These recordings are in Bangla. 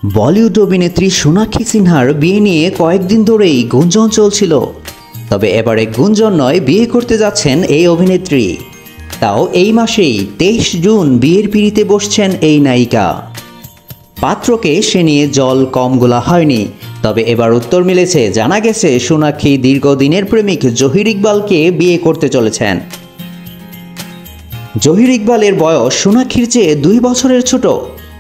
বলিউড অভিনেত্রী সোনাক্ষী সিনহার বিয়ে নিয়ে কয়েকদিন ধরেই গুঞ্জন চলছিল। তবে এবারে গুঞ্জন নয়, বিয়ে করতে যাচ্ছেন এই অভিনেত্রী। তাও এই মাসেই 23 জুন বিয়ের পিঁড়িতে বসছেন এই নায়িকা। পাত্রকে সে নিয়ে জল কম গোলা হয়নি। তবে এবার উত্তর মিলেছে। জানা গেছে সোনাক্ষী দীর্ঘদিনের প্রেমিক জহির ইকবালকে বিয়ে করতে চলেছেন। জহির ইকবালের বয়স সোনাক্ষীর চেয়ে 2 বছরের ছোট।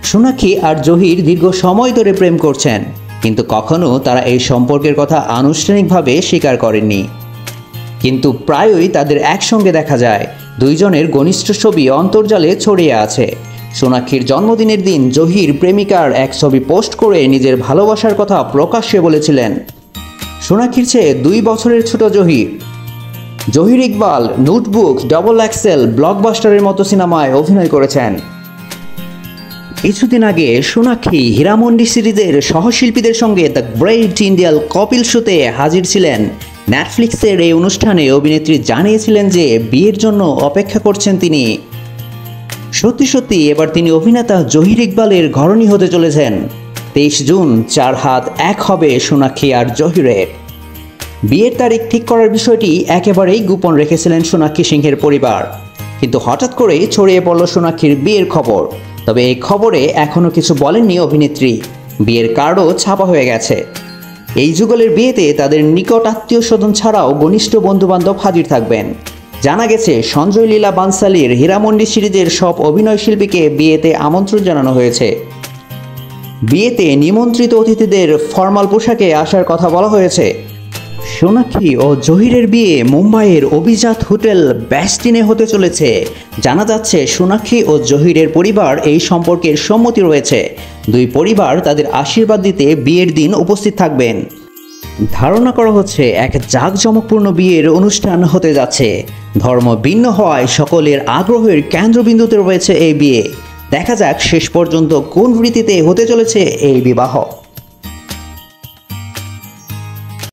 সোনাক্ষী আর জহির দীর্ঘ সময় ধরে প্রেম করছেন, কিন্তু কখনো তারা এই সম্পর্কের কথা আনুষ্ঠানিকভাবে স্বীকার করেননি। কিন্তু প্রায়ই তাদের একসঙ্গে দেখা যায়। দুইজনের ঘনিষ্ঠ ছবি অন্তর্জালে ছড়িয়ে আছে। সোনাক্ষীর জন্মদিনের দিন জহির প্রেমিকার এক ছবি পোস্ট করে নিজের ভালোবাসার কথা প্রকাশ্যে বলেছিলেন। সোনাক্ষীর চেয়ে 2 বছরের ছোট Zaheer Iqbal Notebook, double XL, ব্লকবাস্টারের মতো সিনেমায় অভিনয় করেছেন। কিছুদিন আগে সোনাক্ষী হীরামন্ডি সিরিজের সহশিল্পীদের সঙ্গে দ্য গ্রেট ইন্ডিয়ান কপিল শোতে হাজির ছিলেন। নেটফ্লিক্সের এই অনুষ্ঠানে অভিনেত্রী জানিয়েছিলেন যে বিয়ের জন্য অপেক্ষা করছেন তিনি। সত্যি সত্যি এবার তিনি অভিনেতা জহির ইকবালের ঘরণী হতে চলেছেন। 23 জুন 4 হাত এক হবে সোনাক্ষী আর জহিরের। বিয়ের তারিখ ঠিক করার বিষয়টি একেবারেই গোপন রেখেছিলেন সোনাক্ষী সিংহের পরিবার। কিন্তু হঠাৎ করেই ছড়িয়ে পড়ল সোনাক্ষীর বিয়ের খবর। তবে এই খবরে এখনও কিছু বলেননি অভিনেত্রী। বিয়ের কার্ডও ছাপা হয়ে গেছে। এই যুগলের বিয়েতে তাদের নিকট আত্মীয় স্বজন ছাড়াও ঘনিষ্ঠ বন্ধুবান্ধব হাজির থাকবেন। জানা গেছে সঞ্জয় লীলা বানসালির হীরামন্ডি সিরিজের সব অভিনয় শিল্পীকে বিয়েতে আমন্ত্রণ জানানো হয়েছে। বিয়েতে নিমন্ত্রিত অতিথিদের ফরমাল পোশাকে আসার কথা বলা হয়েছে। সোনাক্ষী ও জহিরের বিয়ে মুম্বাইয়ের অভিজাত হোটেল ব্যাস্টিনে হতে চলেছে। জানা যাচ্ছে সোনাক্ষী ও জহিরের পরিবার এই সম্পর্কের সম্মতি রয়েছে। দুই পরিবার তাদের আশীর্বাদ দিতে বিয়ের দিন উপস্থিত থাকবেন। ধারণা করা হচ্ছে এক জাঁকজমকপূর্ণ বিয়ের অনুষ্ঠান হতে যাচ্ছে। ধর্ম ভিন্ন হওয়ায় সকলের আগ্রহের কেন্দ্রবিন্দুতে রয়েছে এই বিয়ে। দেখা যাক শেষ পর্যন্ত কোন রীতিতে হতে চলেছে এই বিবাহ।